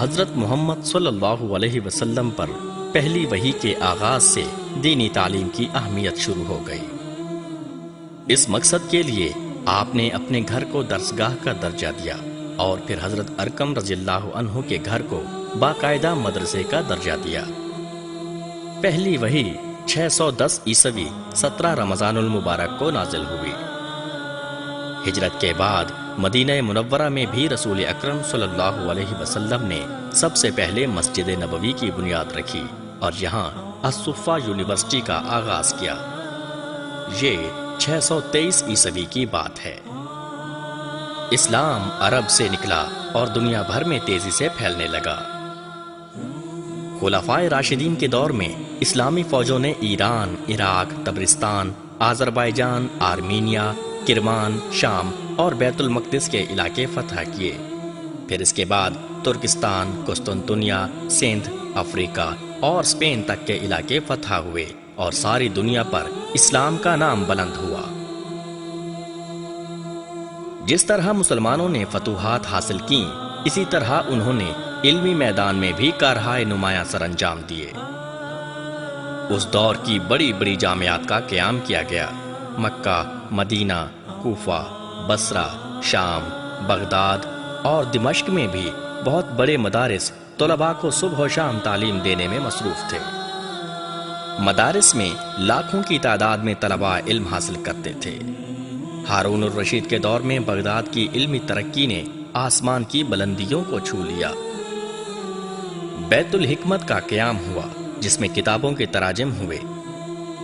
حضرت محمد صلی اللہ علیہ وسلم پر پہلی وحی کے آغاز سے دینی تعلیم کی اہمیت شروع ہو گئی۔ اس مقصد کے لیے آپ نے اپنے گھر کو درسگاہ کا درجہ دیا اور پھر حضرت ارقم رضی اللہ عنہ کے گھر کو باقاعدہ مدرسے کا درجہ دیا۔ پہلی وحی 610 عیسوی 17 رمضان المبارک کو نازل ہوئی۔ ہجرت کے بعد مدینہ منورہ میں بھی رسول اکرم صلی اللہ علیہ وسلم نے سب سے پہلے مسجد نبوی کی بنیاد رکھی اور یہاں الصفہ یونیورسٹی کا آغاز کیا۔ یہ 623 عیسوی کی بات ہے۔ اسلام عرب سے نکلا اور دنیا بھر میں تیزی سے پھیلنے لگا۔ خلفائے راشدین کے دور میں اسلامی فوجوں نے ایران، عراق، تبرستان، آذربائیجان، آرمینیا، کرمان، شام اور بیت المقدس کے علاقے فتح کیے۔ پھر اس کے بعد ترکستان، قسطنطنیہ، سندھ، افریقہ اور اسپین تک کے علاقے فتح ہوئے اور ساری دنیا پر اسلام کا نام بلند ہوا۔ جس طرح مسلمانوں نے فتوحات حاصل کیں، اسی طرح انہوں نے علمی میدان میں بھی کارہائے نمایاں سر انجام دیے۔ اس دور کی بڑی بڑی جامعات کا قیام کیا گیا۔ مکہ، مدینہ، کوفہ، بصرہ، شام، بغداد اور دمشق میں بھی بہت بڑے مدارس طلباء کو صبح و شام تعلیم دینے میں مصروف تھے۔ مدارس میں لاکھوں کی تعداد میں طلباء علم حاصل کرتے تھے۔ ہارون الرشید کے دور میں بغداد کی علمی ترقی نے آسمان کی بلندیوں کو چھو لیا۔ بیت الحکمت کا قیام ہوا جس میں کتابوں کے تراجم ہوئے۔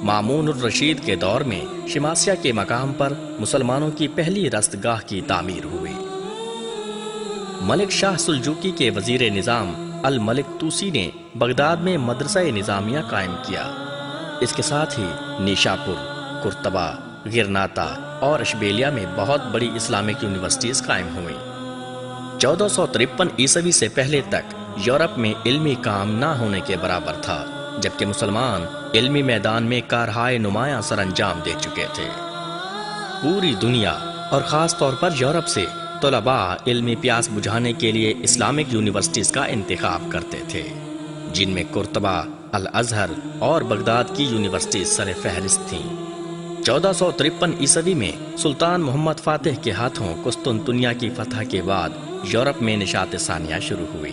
مامون الرشید کے دور میں شماسیہ کے مقام پر مسلمانوں کی پہلی رستگاہ کی تعمیر ہوئی۔ ملک شاہ سلجوقی کے وزیر نظام الملک توسی نے بغداد میں مدرسہ نظامیہ قائم کیا۔ اس کے ساتھ ہی نیشاپور، قرطبہ، غرناطہ اور اشبیلیہ میں بہت بڑی اسلامک یونیورسٹیز قائم ہوئیں۔ 1453 عیسوی سے پہلے تک یورپ میں علمی کام نہ ہونے کے برابر تھا، جبکہ مسلمان علمی میدان میں کارہائے نمایاں سر انجام دے چکے تھے۔ پوری دنیا اور خاص طور پر یورپ سے طلباء علمی پیاس بجھانے کے لیے اسلامک یونیورسٹیز کا انتخاب کرتے تھے، جن میں قرطبہ، الازہر اور بغداد کی یونیورسٹیز سر فہرست تھیں۔ 1453 عیسوی میں سلطان محمد فاتح کے ہاتھوں قسطنطنیہ کی فتح کے بعد یورپ میں نشاط ثانیہ شروع ہوئی۔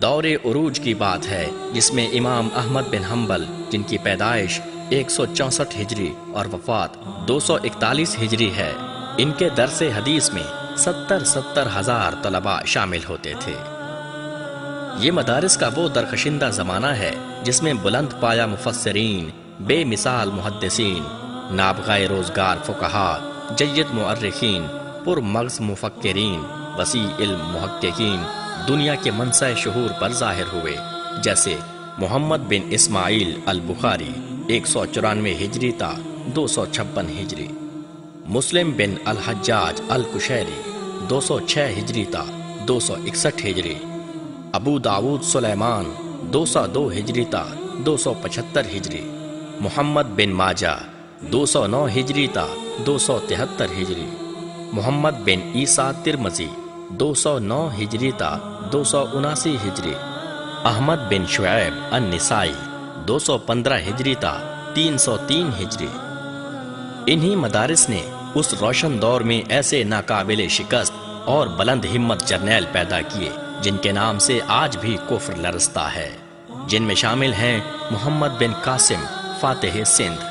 دور عروج کی بات ہے جس میں امام احمد بن حنبل، جن کی پیدائش 164 ہجری اور وفات 241 ہجری ہے، ان کے درس حدیث میں 70 ہزار طلباء شامل ہوتے تھے۔ یہ مدارس کا وہ درخشندہ زمانہ ہے جس میں بلند پایہ مفسرین، بے مثال محدثین، نابغہ روزگار فقہاء، جید مؤرخین، پرمغز مفکرین، وسیع علم محققین دنیا کے منصع شہور پر ظاہر ہوئے، جیسے محمد بن اسماعیل البخاری 194 ہجری تا 256 ہجری، مسلم بن الحجاج القشیری 206 ہجری تا 261 ہجری، ابو داود سلیمان 202 ہجری تا 275 ہجری، محمد بن ماجہ 209 ہجری تا 273 ہجری، محمد بن عیسیٰ ترمذی 209 ہجری تا 279 ہجری، احمد بن شعیب النسائی 215 ہجری تا 303 ہجری۔ انہی مدارس نے اس روشن دور میں ایسے ناقابل شکست اور بلند ہمت جرنیل پیدا کیے جن کے نام سے آج بھی کفر لرزتا ہے، جن میں شامل ہیں محمد بن قاسم فاتح سندھ،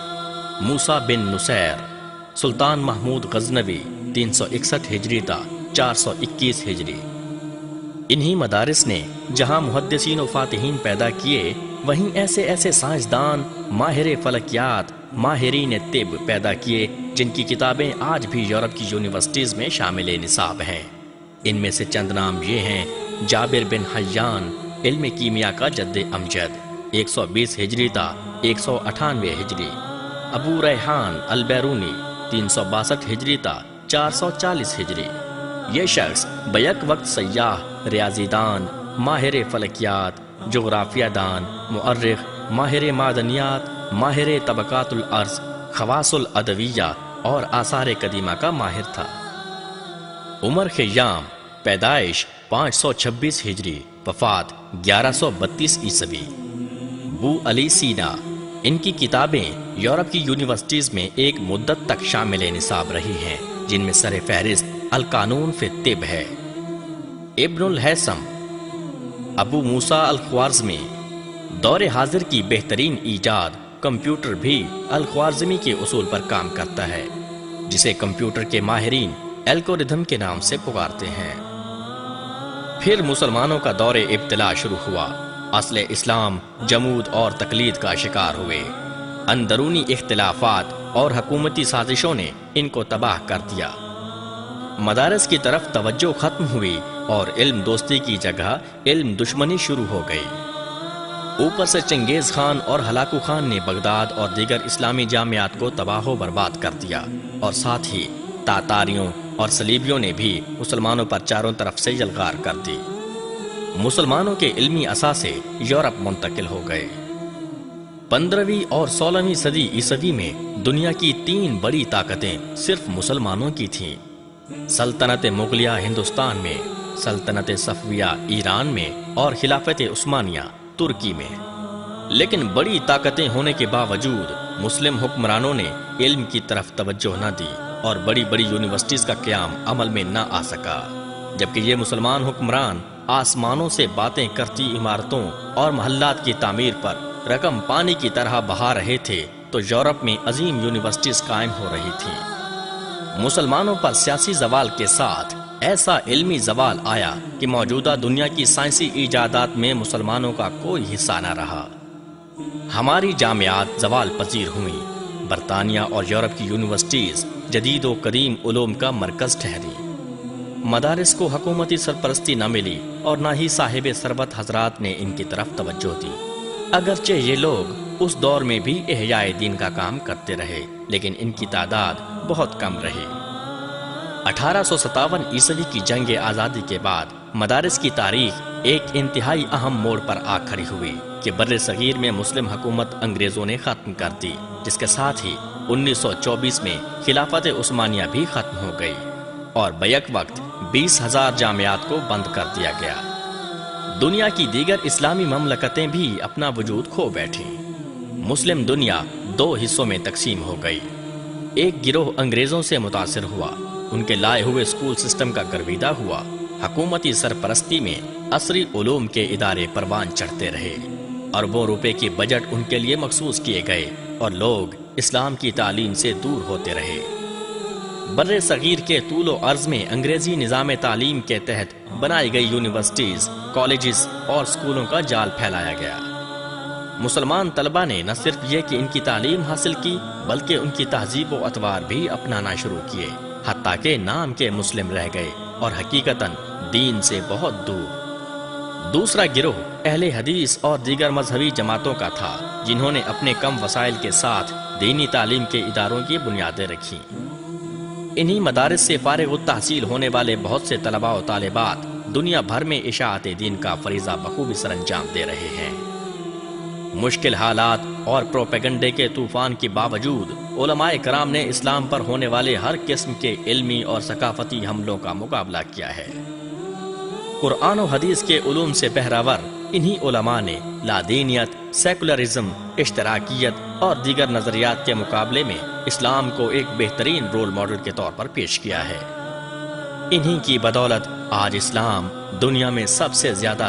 موسیٰ بن نصیر، سلطان محمود غزنوی 361 ہجری تا 421 ہجری۔ انہی مدارس نے جہاں محدثین و فاتحین پیدا کیے، وہیں ایسے ایسے سائنسدان، ماہر فلکیات، ماہرین طب پیدا کیے جن کی کتابیں آج بھی یورپ کی یونیورسٹیز میں شامل نصاب ہیں۔ ان میں سے چند نام یہ ہیں: جابر بن حیان، علم کیمیا کا جد امجد، 120 ہجری تا 198 ہجری، ابو ریحان البیرونی 362 ہجری تا 440 ہجری۔ یہ شخص بیک وقت سیاح، ریاضی دان، ماہر فلکیات، جغرافیہ دان، مؤرخ، ماہر معدنیات، ماہر طبقات الارض، خواص الادویہ اور آثار قدیمہ کا ماہر تھا۔ عمر خیام، پیدائش 526 ہجری، وفات 1132 عیسوی۔ بو علی سینا، ان کی کتابیں یورپ کی یونیورسٹیز میں ایک مدت تک شامل نصاب رہی ہیں، جن میں سر فہرست القانون فی الطب ہے۔ ابن الہیثم، ابو موسیٰ الخوارزمی، دور حاضر کی بہترین ایجاد کمپیوٹر بھی الخوارزمی کے اصول پر کام کرتا ہے، جسے کمپیوٹر کے ماہرین الگورتھم کے نام سے پکارتے ہیں۔ پھر مسلمانوں کا دور ابتلا شروع ہوا۔ اصل اسلام جمود اور تقلید کا شکار ہوئے۔ اندرونی اختلافات اور حکومتی سازشوں نے ان کو تباہ کر دیا۔ مدارس کی طرف توجہ ختم ہوئی اور علم دوستی کی جگہ علم دشمنی شروع ہو گئی۔ اوپر سے چنگیز خان اور ہلاکو خان نے بغداد اور دیگر اسلامی جامعات کو تباہ و برباد کر دیا، اور ساتھ ہی تاتاریوں اور صلیبیوں نے بھی مسلمانوں پر چاروں طرف سے یلغار کر دی۔ مسلمانوں کے علمی اثاثے یورپ منتقل ہو گئے۔ 15ویں اور 16ویں صدی عیسوی میں دنیا کی 3 بڑی طاقتیں صرف مسلمانوں کی تھیں: سلطنت مغلیہ ہندوستان میں، سلطنت صفویہ ایران میں، اور خلافت عثمانیہ ترکی میں۔ لیکن بڑی طاقتیں ہونے کے باوجود مسلم حکمرانوں نے علم کی طرف توجہ نہ دی، اور بڑی بڑی یونیورسٹیز کا قیام عمل میں نہ آ سکا۔ جبکہ یہ مسلمان حکمران آسمانوں سے باتیں کرتی عمارتوں اور محلات کی تعمیر پر رقم پانی کی طرح بہا رہے تھے، تو یورپ میں عظیم یونیورسٹیز قائم ہو رہی تھیں۔ مسلمانوں پر سیاسی زوال کے ساتھ ایسا علمی زوال آیا کہ موجودہ دنیا کی سائنسی ایجادات میں مسلمانوں کا کوئی حصہ نہ رہا۔ ہماری جامعات زوال پذیر ہوئیں۔ برطانیہ اور یورپ کی یونیورسٹیز جدید و قدیم علوم کا مرکز ٹھہری۔ مدارس کو حکومتی سرپرستی نہ ملی اور نہ ہی صاحب ثروت حضرات نے ان کی طرف توجہ دی۔ اگرچہ یہ لوگ اس دور میں بھی احیاء دین کا کام کرتے رہے، لیکن ان کی تعداد بہت کم رہی۔ 1857 عیسوی کی جنگ آزادی کے بعد مدارس کی تاریخ ایک انتہائی اہم موڑ پر آ کھڑی ہوئی کہ بر صغیر میں مسلم حکومت انگریزوں نے ختم کر دی، جس کے ساتھ ہی 1924 میں خلافت عثمانیہ بھی ختم ہو گئی، اور بیک وقت 20,000 جامعات کو بند کر دیا گیا۔ دنیا کی دیگر اسلامی مملکتیں بھی اپنا وجود کھو بیٹھیں۔ مسلم دنیا 2 حصوں میں تقسیم ہو گئی۔ ایک گروہ انگریزوں سے متاثر ہوا، ان کے لائے ہوئے اسکول سسٹم کا گرویدہ ہوا، حکومتی سرپرستی میں عصری علوم کے ادارے پروان چڑھتے رہے، اربوں روپے کی بجٹ ان کے لیے مخصوص کیے گئے، اور لوگ اسلام کی تعلیم سے دور ہوتے رہے۔ بر صغیر کے طول و عرض میں انگریزی نظام تعلیم کے تحت بنائی گئی یونیورسٹیز، کالجز اور اسکولوں کا جال پھیلایا گیا۔ مسلمان طلبہ نے نہ صرف یہ کہ ان کی تعلیم حاصل کی، بلکہ ان کی تہذیب و اطوار بھی اپنانا شروع کیے، حتیٰ کہ نام کے مسلم رہ گئے اور حقیقتاً دین سے بہت دور۔ دوسرا گروہ اہل حدیث اور دیگر مذہبی جماعتوں کا تھا، جنہوں نے اپنے کم وسائل کے ساتھ دینی تعلیم کے اداروں کی بنیادیں رکھیں۔ انہی مدارس سے فارغ التحصیل ہونے والے بہت سے طلباء و طالبات دنیا بھر میں اشاعت دین کا فریضہ بخوبی سر انجام دے رہے ہیں۔ مشکل حالات اور پروپیگنڈے کے طوفان کے باوجود علماء کرام نے اسلام پر ہونے والے ہر قسم کے علمی اور ثقافتی حملوں کا مقابلہ کیا ہے۔ قرآن و حدیث کے علوم سے بہرہور انہی علماء نے لادینیت، سیکولرزم، اشتراکیت اور دیگر نظریات کے مقابلے میں اسلام کو ایک بہترین رول ماڈل کے طور پر پیش کیا ہے۔ انہی کی بدولت آج اسلام دنیا میں سب سے زیادہ